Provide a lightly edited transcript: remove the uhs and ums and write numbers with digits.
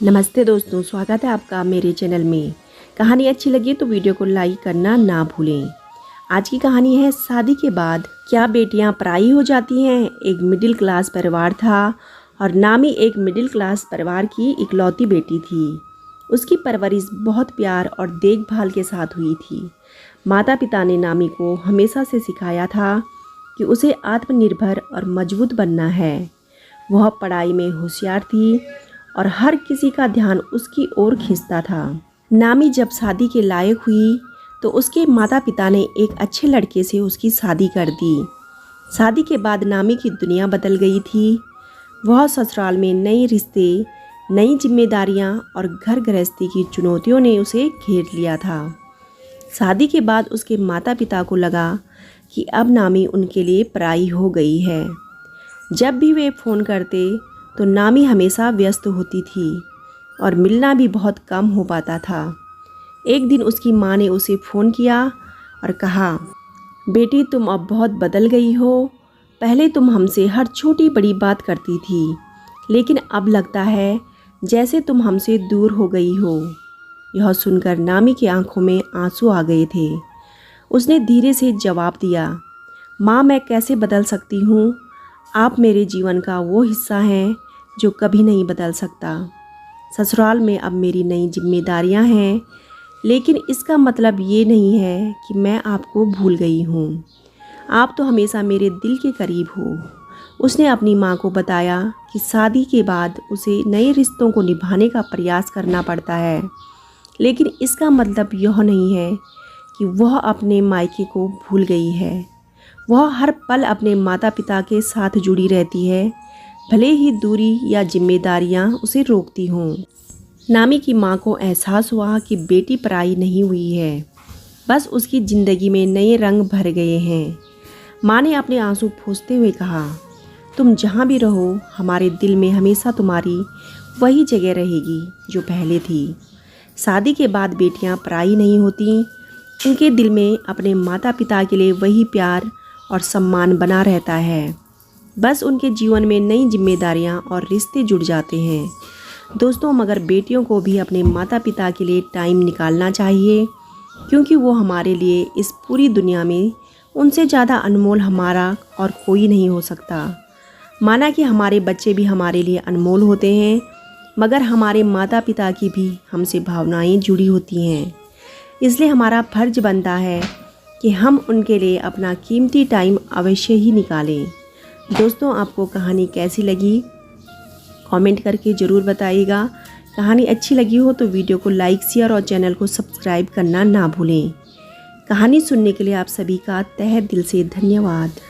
नमस्ते दोस्तों, स्वागत है आपका मेरे चैनल में। कहानी अच्छी लगी तो वीडियो को लाइक करना ना भूलें। आज की कहानी है शादी के बाद क्या बेटियां पराई हो जाती हैं। एक मिडिल क्लास परिवार था और नामी एक मिडिल क्लास परिवार की इकलौती बेटी थी। उसकी परवरिश बहुत प्यार और देखभाल के साथ हुई थी। माता पिता ने नामी को हमेशा से सिखाया था कि उसे आत्मनिर्भर और मजबूत बनना है। वह पढ़ाई में होशियार थी और हर किसी का ध्यान उसकी ओर खींचता था। नामी जब शादी के लायक हुई तो उसके माता पिता ने एक अच्छे लड़के से उसकी शादी कर दी। शादी के बाद नामी की दुनिया बदल गई थी। वह ससुराल में नए रिश्ते, नई जिम्मेदारियां और घर गृहस्थी की चुनौतियों ने उसे घेर लिया था। शादी के बाद उसके माता पिता को लगा कि अब नामी उनके लिए पराई हो गई है। जब भी वे फ़ोन करते तो नामी हमेशा व्यस्त होती थी और मिलना भी बहुत कम हो पाता था। एक दिन उसकी माँ ने उसे फ़ोन किया और कहा, बेटी तुम अब बहुत बदल गई हो। पहले तुम हमसे हर छोटी बड़ी बात करती थी, लेकिन अब लगता है जैसे तुम हमसे दूर हो गई हो। यह सुनकर नामी की आंखों में आंसू आ गए थे। उसने धीरे से जवाब दिया, माँ मैं कैसे बदल सकती हूँ। आप मेरे जीवन का वो हिस्सा हैं जो कभी नहीं बदल सकता। ससुराल में अब मेरी नई जिम्मेदारियां हैं, लेकिन इसका मतलब ये नहीं है कि मैं आपको भूल गई हूँ। आप तो हमेशा मेरे दिल के करीब हो। उसने अपनी माँ को बताया कि शादी के बाद उसे नए रिश्तों को निभाने का प्रयास करना पड़ता है, लेकिन इसका मतलब यह नहीं है कि वह अपने मायके को भूल गई है। वह हर पल अपने माता पिता के साथ जुड़ी रहती है, भले ही दूरी या जिम्मेदारियां उसे रोकती हों। नामी की माँ को एहसास हुआ कि बेटी पराई नहीं हुई है, बस उसकी ज़िंदगी में नए रंग भर गए हैं। माँ ने अपने आंसू पोंछते हुए कहा, तुम जहाँ भी रहो हमारे दिल में हमेशा तुम्हारी वही जगह रहेगी जो पहले थी। शादी के बाद बेटियाँ पराई नहीं होती। उनके दिल में अपने माता पिता के लिए वही प्यार और सम्मान बना रहता है। बस उनके जीवन में नई जिम्मेदारियां और रिश्ते जुड़ जाते हैं। दोस्तों, मगर बेटियों को भी अपने माता पिता के लिए टाइम निकालना चाहिए, क्योंकि वो हमारे लिए इस पूरी दुनिया में उनसे ज़्यादा अनमोल हमारा और कोई नहीं हो सकता। माना कि हमारे बच्चे भी हमारे लिए अनमोल होते हैं, मगर हमारे माता पिता की भी हमसे भावनाएं जुड़ी होती हैं। इसलिए हमारा फर्ज बनता है कि हम उनके लिए अपना कीमती टाइम अवश्य ही निकालें। दोस्तों, आपको कहानी कैसी लगी कमेंट करके ज़रूर बताइएगा। कहानी अच्छी लगी हो तो वीडियो को लाइक, शेयर और चैनल को सब्सक्राइब करना ना भूलें। कहानी सुनने के लिए आप सभी का तहे दिल से धन्यवाद।